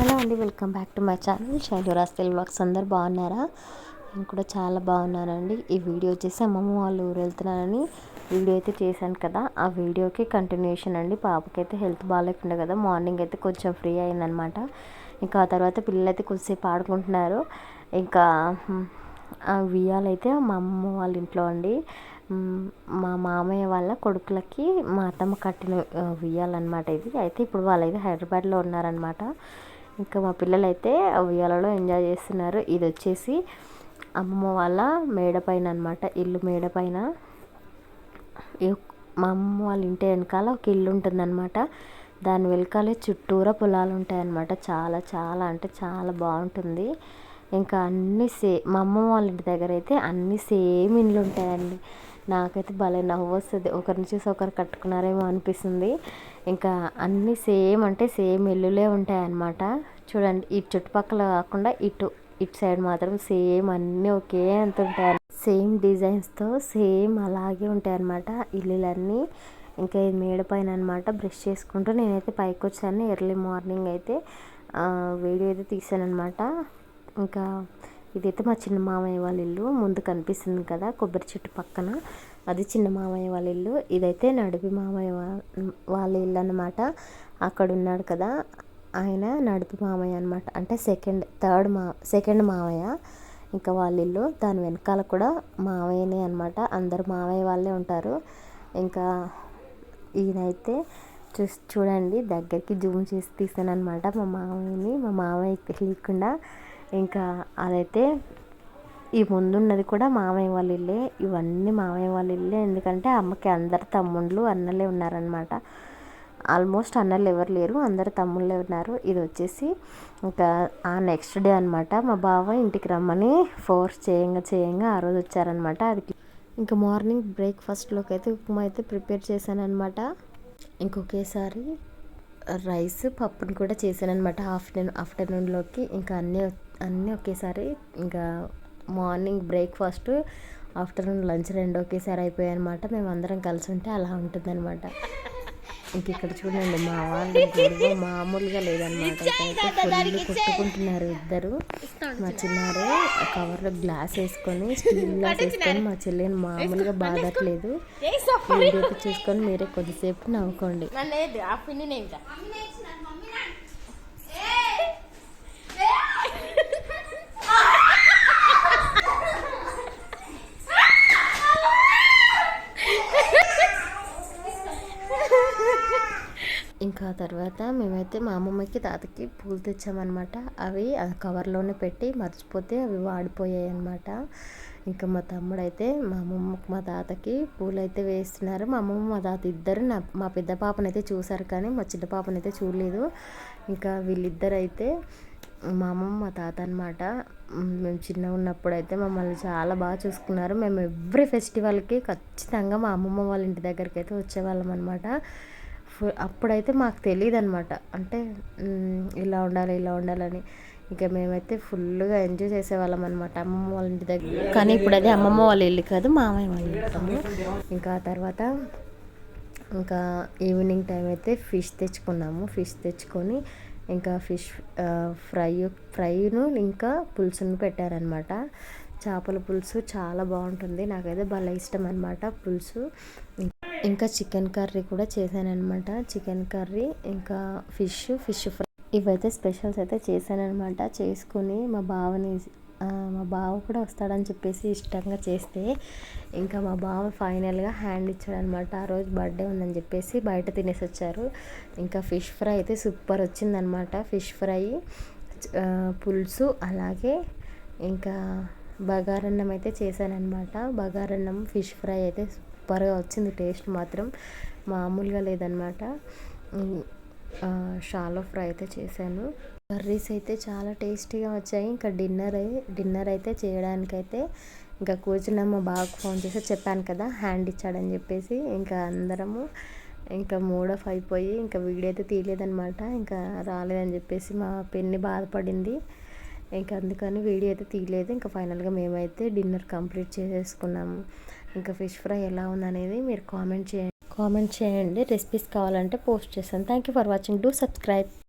Hello అండి, welcome back to my channel Shailuraj vlogs. అందరు బాగున్నారా? నేను కూడా చాలా బాగున్నానండి. ఈ వీడియో వచ్చేసి అమ్మమ్మ వాళ్ళ ఊరు వెళ్తున్నానని వీడియో అయితే చేశాను కదా, ఆ వీడియోకి కంటిన్యూషన్ అండి. పాపకైతే హెల్త్ బాగాలేకుండా కదా, మార్నింగ్ అయితే కొంచెం ఫ్రీ అయిందనమాట. ఇంకా ఆ తర్వాత పిల్లలు అయితే కొద్దిసేపు ఆడుకుంటున్నారు. ఇంకా ఆ ఉయ్యాలైతే మా అమ్మ వాళ్ళ ఇంట్లో అండి, మా మామయ్య వాళ్ళ కొడుకులకి మా అత్తమ్మ కట్టిన ఉయ్యాలన్నమాట ఇది. అయితే ఇప్పుడు వాళ్ళైతే హైదరాబాద్లో ఉన్నారనమాట. ఇంకా మా పిల్లలు అయితే ఆ ఉయ్యాలలో ఎంజాయ్ చేస్తున్నారు. ఇది వచ్చేసి అమ్మమ్మ వాళ్ళ మేడ పైన అనమాట, ఇల్లు మేడ పైన. మా అమ్మమ్మ వాళ్ళ ఇంటి వెనకాల ఒక ఇల్లు ఉంటుందన్నమాట. దాని వెనకాలే చుట్టూరా పొలాలు ఉంటాయన్నమాట. చాలా చాలా అంటే చాలా బాగుంటుంది. ఇంకా అన్నీ మా అమ్మమ్మ వాళ్ళ ఇంటి దగ్గర అయితే అన్నీ సేమ్ ఇండ్లు ఉంటాయండి. నాకైతే భలే నవ్వు వస్తుంది. ఒకరిని చూసి ఒకరు కట్టుకున్నారేమో అనిపిస్తుంది. ఇంకా అన్నీ సేమ్ అంటే సేమ్ ఇల్లులే ఉంటాయన్నమాట. చూడండి, ఈ చుట్టుపక్కల కాకుండా ఇటు సైడ్ మాత్రం సేమ్ అన్నీ ఒకే అంత ఉంటాయి. సేమ్ డిజైన్స్తో సేమ్ అలాగే ఉంటాయి అన్నమాట ఇల్లులన్నీ. ఇంకా ఇది మేడ పైన అనమాట. బ్రష్ చేసుకుంటూ నేనైతే పైకి వచ్చాను. ఎర్లీ మార్నింగ్ అయితే వీడియో అయితే తీసాను అనమాట. ఇంకా ఇదైతే మా చిన్న మామయ్య వాళ్ళ ఇల్లు. ముందు కనిపిస్తుంది కదా కొబ్బరి చెట్టు పక్కన, అది చిన్న మామయ్య వాళ్ళ ఇల్లు. ఇదైతే నడిపి మామయ్య వాళ్ళ ఇల్లు అనమాట. అక్కడ ఉన్నాడు కదా ఆయన నడిపి మామయ్య అనమాట, అంటే సెకండ్ మామయ్య. ఇంకా వాళ్ళ ఇల్లు దాని వెనకాల కూడా మామయ్యనే అనమాట. అందరు మామయ్య వాళ్ళే ఉంటారు. ఇంకా ఈయనైతే చూడండి, దగ్గరికి జూమ్ చేసి తీసాను అనమాట మా మామయ్యని. మా మామయ్య తెలియకుండా. ఇంకా అదైతే ఈ ముందున్నది కూడా మామయ్య వాళ్ళ ఇల్లే. ఇవన్నీ మామయ్య వాళ్ళ ఇల్లే. ఎందుకంటే అమ్మకి అందరు తమ్ముళ్ళు అన్నలే ఉన్నారనమాట. ఆల్మోస్ట్ అన్నలు ఎవరు లేరు, అందరు తమ్ముళ్ళే ఉన్నారు. ఇది వచ్చేసి ఇంకా ఆ నెక్స్ట్ డే అనమాట. మా బావ ఇంటికి రమ్మని ఫోర్స్ చేయంగా ఆ రోజు వచ్చారనమాట. అది ఇంకా మార్నింగ్ బ్రేక్ఫాస్ట్లోకి అయితే ఉప్మా అయితే ప్రిపేర్ చేశాను అనమాట. ఇంకొకేసారి రైస్ పప్పుని కూడా చేశాను అనమాట ఆఫ్టర్నూన్లోకి. ఇంకా అన్నీ ఒకేసారి. ఇంకా మార్నింగ్ బ్రేక్ఫాస్ట్, ఆఫ్టర్నూన్ లంచ్ రెండు ఒకేసారి అయిపోయాయి అనమాట. మేము అందరం కలిసి ఉంటే అలా ఉంటుందన్నమాట. ఇంక ఇక్కడ చూడండి, మా వాళ్ళు గొడవ మామూలుగా లేదనమాట. ఇక్కడైతే ఫుల్ కొట్టుకుంటున్నారు ఇద్దరు. మా చిన్నారే కవర్లో గ్లాస్ వేసుకొని, స్టీల్ గ్లాస్ వేసుకొని మా చెల్లిని మామూలుగా బాధట్లేదు. వీడియో చూసుకొని మీరే కొద్దిసేపు నవ్వుకోండి. ఇంకా తర్వాత మేమైతే మా అమ్మమ్మకి తాతకి పూలు తెచ్చామన్నమాట. అవి ఆ కవర్లోనే పెట్టి మర్చిపోతే అవి వాడిపోయాయి అన్నమాట. ఇంకా మా తమ్ముడు అయితే మా అమ్మమ్మకి మా తాతకి పూలు అయితే వేస్తున్నారు. మా అమ్మమ్మ మా తాత ఇద్దరు మా పెద్ద పాపనైతే చూసారు, కానీ మా చిన్న పాపనైతే చూడలేదు. ఇంకా వీళ్ళిద్దరు అయితే మా అమ్మమ్మ మా తాత అనమాట. మేము చిన్నగా ఉన్నప్పుడు అయితే మమ్మల్ని చాలా బాగా చూసుకున్నారు. మేము ఎవ్రీ ఫెస్టివల్కి ఖచ్చితంగా మా అమ్మమ్మ వాళ్ళ ఇంటి దగ్గరికి అయితే వచ్చేవాళ్ళం అనమాట. అప్పుడైతే మాకు తెలియదు అనమాట, అంటే ఇలా ఉండాలని. ఇంకా మేమైతే ఫుల్గా ఎంజాయ్ చేసేవాళ్ళం అనమాట అమ్మమ్మ వాళ్ళ ఇంటి దగ్గర. కానీ ఇప్పుడు అది అమ్మమ్మ వాళ్ళ ఇల్లు కాదు, మామయ్య వాళ్ళ ఇల్లు. ఇంకా తర్వాత ఇంకా ఈవినింగ్ టైం అయితే ఫిష్ తెచ్చుకొని ఇంకా ఫిష్ ఫ్రైను ఇంకా పులుసును పెట్టారనమాట. చేపల పులుసు చాలా బాగుంటుంది, నాకైతే భలే ఇష్టం అనమాట పులుసు. ఇంకా చికెన్ కర్రీ కూడా చేశానమాట. చికెన్ కర్రీ ఇంకా ఫిష్ ఫ్రై, ఇవైతే స్పెషల్స్ అయితే చేశానమాట. చేసుకుని మా బావ కూడా వస్తాడని చెప్పేసి ఇష్టంగా చేస్తే, ఇంకా మా బావ ఫైనల్గా హ్యాండ్ ఇచ్చాడనమాట. ఆ రోజు బర్త్డే ఉందని చెప్పేసి బయట తినేసి వచ్చారు. ఇంకా ఫిష్ ఫ్రై అయితే సూపర్ వచ్చిందనమాట. ఫిష్ ఫ్రై, పులుసు, అలాగే ఇంకా బగారన్నం అయితే చేశానమాట. బగారన్నం ఫిష్ ఫ్రై అయితే సూపర్గా వచ్చింది. టేస్ట్ మాత్రం మామూలుగా లేదనమాట. షాలో ఫ్రై అయితే చేశాను. కర్రీస్ అయితే చాలా టేస్టీగా వచ్చాయి. ఇంకా డిన్నర్ అయితే చేయడానికైతే ఇంకా కూర్చున్నాము. మా బావకు ఫోన్ చేసి చెప్పాను కదా హ్యాండ్ ఇచ్చాడని చెప్పేసి. ఇంకా అందరము ఇంకా మూడ్ ఆఫ్ అయిపోయి ఇంకా వీడియో అయితే తీయలేదనమాట. ఇంకా రాలేదని చెప్పేసి మా పిన్ని బాధపడింది. ఇంకా అందుకని వీడియో అయితే తీయలేదు. ఇంకా ఫైనల్గా మేమైతే డిన్నర్ కంప్లీట్ చేసేసుకున్నాము. ఇంకా ఫిష్ ఫ్రై ఎలా ఉందనేది మీరు కామెంట్ చేయండి. రెసిపీస్ కావాలంటే పోస్ట్ చేస్తాను. Thank you for watching. Do subscribe.